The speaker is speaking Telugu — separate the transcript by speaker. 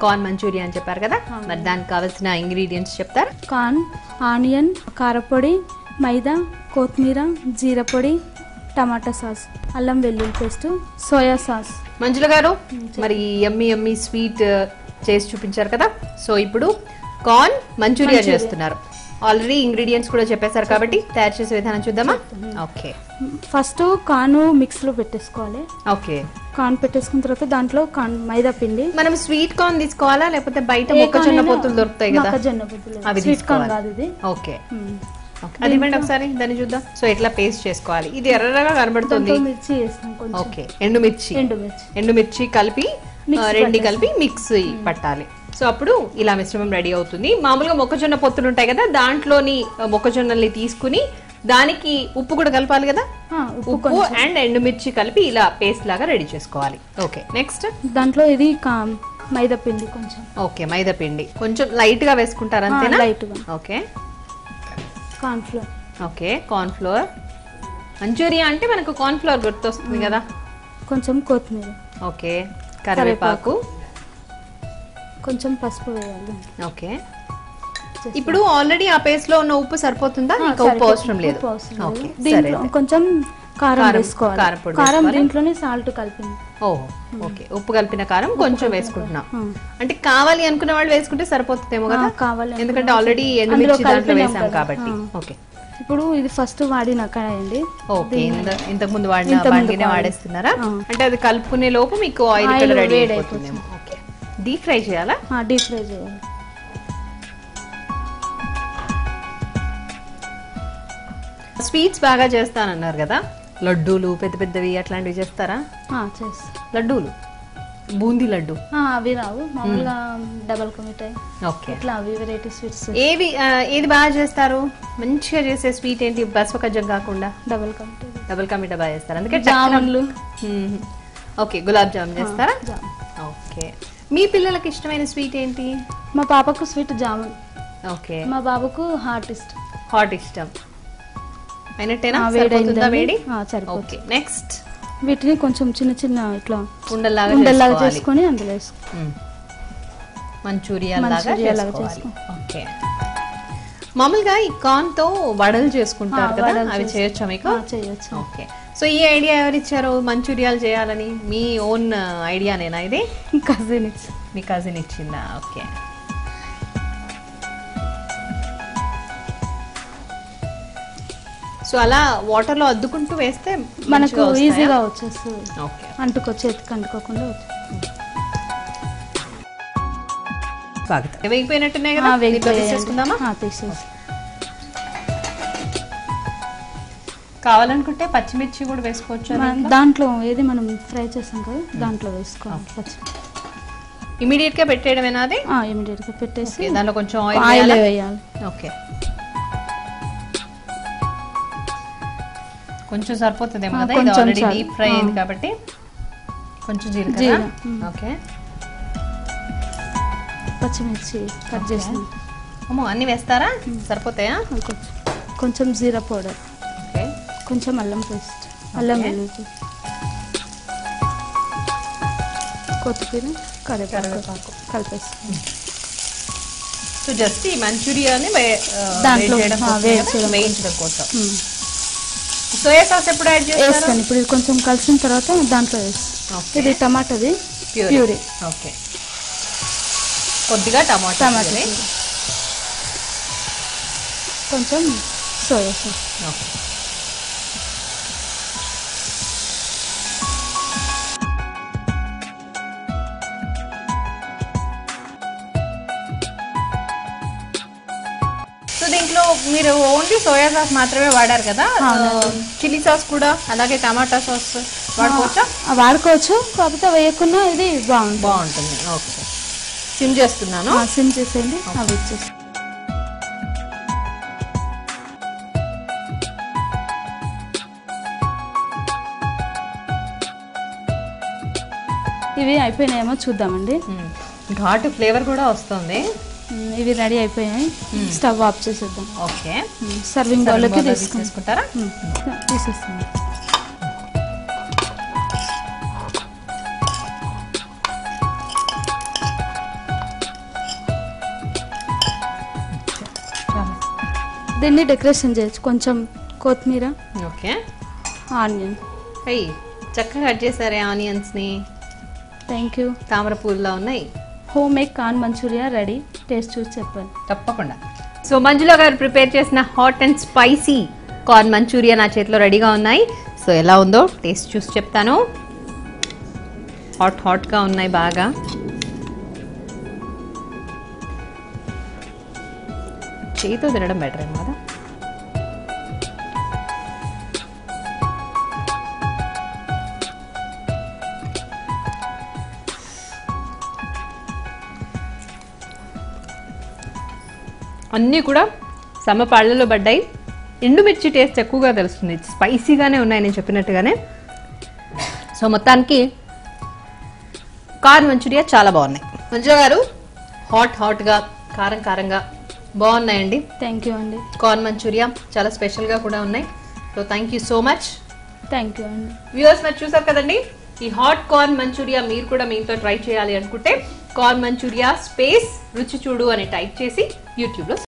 Speaker 1: కార్న్ మంచూరియా అని చెప్పారు కదా, మరి దానికి కావాల్సిన ఇంగ్రీడియంట్స్ చెప్తారా?
Speaker 2: కార్న్, ఆనియన్, కారపొడి, మైదా, కొత్తిమీర, జీరా పొడి, టమాటా సాస్, అల్లం వెల్లుల్లి పేస్ట్, సోయా సాస్.
Speaker 1: మంజుల గారు మరి యమ్మీ యమ్మీ స్వీట్ చేసి చూపించారు కదా, సో ఇప్పుడు కార్న్ మంచూరియా చేస్తున్నారు. ఆల్రెడీ ఇంగ్రీడియంట్స్ కూడా చెప్పేశారు కాబట్టి తయారు చేసే విధానం చూద్దామా? ఓకే,
Speaker 2: ఫస్ట్ కార్న్ మిక్స్ లో పెట్టేసుకోవాలి.
Speaker 1: ఓకే,
Speaker 2: కార్న్ పెట్టేసుకున్న తర్వాత దాంట్లో మైదా పిండి.
Speaker 1: మనం స్వీట్ కార్న్ తీసుకోవాలా లేకపోతే బయట మొక్కజొన్న పొత్తులు దొరుకుతాయి కదా
Speaker 2: మొక్కజొన్న పొత్తులు,
Speaker 1: అవి
Speaker 2: స్వీట్ కార్న్ కాదు ఇది.
Speaker 1: ఓకే, అది ఇవ్వండి ఒకసారి దాన్ని చూద్దాం. సో ఎట్లా పేస్ట్ చేసుకోవాలి? ఇది ఎర్రగా కనబడుతుంది.
Speaker 2: మిర్చి వేస్తాం కొంచెం.
Speaker 1: ఓకే, ఎండుమిర్చి కలిపి రెండు కలిపి మిక్స్ పట్టాలి. సో అప్పుడు ఇలా మిశ్రమం రెడీ అవుతుంది. మామూలుగా మొక్కజొన్న పొత్తులు ఉంటాయి కదా, దాంట్లోని మొక్కజొన్నల్ని తీసుకుని దానికి ఉప్పు కూడా కలపాలి కదా, ఉప్పు అండ్ ఎండుమిర్చి కలిపి ఇలా పేస్ట్ లాగా రెడీ చేసుకోవాలి. ఓకే, నెక్స్ట్
Speaker 2: దాంట్లో ఇది మైదా పిండి కొంచెం.
Speaker 1: ఓకే, మైదా పిండి కొంచెం లైట్ గా వేసుకుంటారు అంతేనా?
Speaker 2: లైట్ గా.
Speaker 1: Okay,
Speaker 2: corn flour.
Speaker 1: Okay, corn flour. Manchuria అంటే మనకు కార్న్ ఫ్లోర్ గుర్తొస్తుంది కదా.
Speaker 2: కొంచెం కొత్తిమీర.
Speaker 1: ఓకే, కరివేపాకు,
Speaker 2: కొంచెం పసుపు వేయాలి.
Speaker 1: ఓకే, ఇప్పుడు ఆల్రెడీ ఆ పేస్ట్ లో ఉన్న ఉప్పు సరిపోతుందా? ఇంకా ఉప్పు అవసరం లేదు. ఓకే,
Speaker 2: దీంట్లో కొంచెం కారం వేసుకోవాలి. కారం దీంట్లోనే సాల్ట్ కలిపింది.
Speaker 1: ఓకే, ఉప్పు కలిపిన కారం కొంచెం వేసుకుంటున్నాం. అంటే కావాలి అనుకున్న వాళ్ళు వేసుకుంటే సరిపోతుందేమో కదా,
Speaker 2: కావాలి
Speaker 1: ఎందుకంటే ఆల్రెడీ ఎండుమిర్చి దాంట్లో వేసాం కాబట్టి. ఓకే,
Speaker 2: ఇప్పుడు ఇది ఫస్ట్ వాడిన కడాయి.
Speaker 1: ఓకే, ఇంతకు ముందు వాడిన వాడేస్తున్నారా? అంటే అది కలుపుకునే లోపు మీకు ఆయిల్ ఇక్కడ రెడీ అయిపోతుందేమో. ఓకే, డీప్ ఫ్రై చేయాలా?
Speaker 2: డీప్ ఫ్రై చేయాలి.
Speaker 1: స్వీట్స్ బాగా చేస్తానన్నారు కదా, లడ్డూలు పెద్ద పెద్దవి అట్లాంటివి చేస్తారా? లడ్డూలు, బూందీ లడ్డు
Speaker 2: అవి రావు, మామూలుగా డబల్ కా మిఠాయి.
Speaker 1: ఓకే,
Speaker 2: ఇట్లా అవి వెరైటీ స్వీట్స్.
Speaker 1: ఏది బాగా చేస్తారు? మంచిగా చేసే స్వీట్ ఏంటి? బస్వకజ్జం కాకుండా
Speaker 2: డబల్
Speaker 1: కా మిఠాయి బాగా చేస్తారు. అందుకే
Speaker 2: జామున్లు.
Speaker 1: ఓకే, గులాబ్ జామున్ చేస్తారా? ఓకే, మీ పిల్లలకి ఇష్టమైన స్వీట్ ఏంటి?
Speaker 2: మా పాపకు స్వీట్ జామున్.
Speaker 1: ఓకే,
Speaker 2: మా బాబుకు హాట్ ఇష్టం.
Speaker 1: అయినట్టేనా? సరిపోతుందా వేడి?
Speaker 2: ఓకే,
Speaker 1: నెక్స్ట్
Speaker 2: వీటిని కొంచెం చిన్న చిన్న ఇట్లా
Speaker 1: ఉండల్లాగా
Speaker 2: చేసుకొని అందులో
Speaker 1: మంచూరియా లాగా చేసుకోవాలి. ఓకే, మామూలుగా ఈ కార్న్ తో వడలు చేసుకుంటారు కదా, అవి చేయొచ్చా మీకు?
Speaker 2: చేయొచ్చు.
Speaker 1: ఓకే, సో ఈ ఐడియా ఎవరిచ్చారు మంచూరియాలు చేయాలని? మీ ఓన్ ఐడియానేనా ఇది? మీ కజిన్ ఇచ్చిందా? ఓకే, సో అలా వాటర్ లో అద్దుకుంటూ వేస్తే
Speaker 2: మనకు ఈజీగా వచ్చేస్తుంది. చేతికి అంటుకోకుండా
Speaker 1: వేగిపోయినట్టున్నాయి కదా, తీసేసుకుందామా? కావాలనుకుంటే పచ్చిమిర్చి కూడా వేసుకోవచ్చు
Speaker 2: దాంట్లో. ఏది మనం ఫ్రై చేసాం కదా దాంట్లో వేసుకోవాలి పచ్చిమిర్చి.
Speaker 1: ఇమీడియట్ గా పెట్టేయడమేనా అది?
Speaker 2: ఇమీడియట్ గా పెట్టేసి
Speaker 1: దాంట్లో కొంచెం
Speaker 2: ఆయిల్ వేయాలి.
Speaker 1: ఓకే, కొంచెం సరిపోతుందేమో కదా, ఇది ఆల్రెడీ డీప్ ఫ్రై అయింది కాబట్టి. కొంచెం జీలకర్ర. ఓకే,
Speaker 2: పచ్చిమిర్చి కట్ చేసి.
Speaker 1: అన్ని వేస్తారా? సరిపోతాయా?
Speaker 2: కొంచెం జీరా పౌడర్.
Speaker 1: ఓకే,
Speaker 2: కొంచెం అల్లం పేస్ట్, అల్లం వెల్లుల్లి, కొత్తిమీర, కరివేపాకు కలిపేసి.
Speaker 1: సో జస్ట్ ఈ మంచూరియాని
Speaker 2: దాంట్లో
Speaker 1: వేయించడం కోసం. సోయా సాస్ ఎప్పుడు యాడ్ చేస్తాను?
Speaker 2: ఇప్పుడు ఇది కొంచెం కలిసిన తర్వాత దాంట్లో వేస్తాను. ఇది టమాటాది ప్యూరీ.
Speaker 1: ఓకే, కొద్దిగా టమాటా,
Speaker 2: కొంచెం సోయా సాస్.
Speaker 1: ఓకే, సో దీంట్లో మీరు ఓన్లీ సోయా సాస్ మాత్రమే వాడారు కదా, చిల్లీ సాస్ కూడా అలాగే టమాటా సాస్ వాడుకోవచ్చా?
Speaker 2: వాడుకోవచ్చు, కాకపోతే వేయకుండా ఇది
Speaker 1: బాగుంటుంది. ఓకే, సిమ్ చేస్తున్నాను.
Speaker 2: సిమ్ చేసేయండి. అవి ఇచ్చేసి ఇవి అయిపోయినాయేమో చూద్దామండి.
Speaker 1: ఘాటు ఫ్లేవర్ కూడా వస్తుంది.
Speaker 2: ఇవి రెడీ అయిపోయాయి. స్టవ్ ఆఫ్ చేసేద్దాం.
Speaker 1: ఓకే,
Speaker 2: సర్వింగ్ బౌల్లోకి
Speaker 1: తీసుకుంటారా?
Speaker 2: తీసేస్తాం. దీన్ని డెకరేషన్ చేయొచ్చు, కొంచెం కొత్తిమీర,
Speaker 1: ఓకే.
Speaker 2: ఆనియన్.
Speaker 1: అయ్యి చక్కగా కట్ చేశారే ఆనియన్స్ని.
Speaker 2: Thank you.
Speaker 1: తామర పూల్లా ఉన్నాయి.
Speaker 2: Home made corn manchuria ready. Taste చూసి చెప్పండి.
Speaker 1: తప్పకుండా. సో మంజుల గారు ప్రిపేర్ చేసిన hot and spicy corn manchuria నా చేతిలో రెడీగా ఉన్నాయి. సో ఎలా ఉందో టేస్ట్ చూసి చెప్తాను. హాట్గా ఉన్నాయి బాగా. చేతితో తినడం బెటర్ ఏమో కదా. అన్నీ కూడా సమపాళ్లలో పడ్డాయి. ఎండుమిర్చి టేస్ట్ ఎక్కువగా తెలుస్తుంది, స్పైసీగానే ఉన్నాయి నేను చెప్పినట్టుగానే. సో మొత్తానికి కార్న్ మంచూరియా చాలా బాగున్నాయి. మంజుల గారు హాట్గా కారంగా బాగున్నాయండి.
Speaker 2: థ్యాంక్ యూ అండి.
Speaker 1: కార్న్ మంచూరియా చాలా స్పెషల్గా కూడా ఉన్నాయి. So thank you so much.
Speaker 2: Thank you అండి.
Speaker 1: వ్యూవర్స్ మరి చూసారు కదండి, ఈ హాట్ కార్న్ మంచూరియా మీరు కూడా మీ ఇంట్లో ట్రై చేయాలి అనుకుంటే కార్న్ మంచూరియా స్పేస్ రుచి చూడు అని టైప్ చేసి యూట్యూబ్లో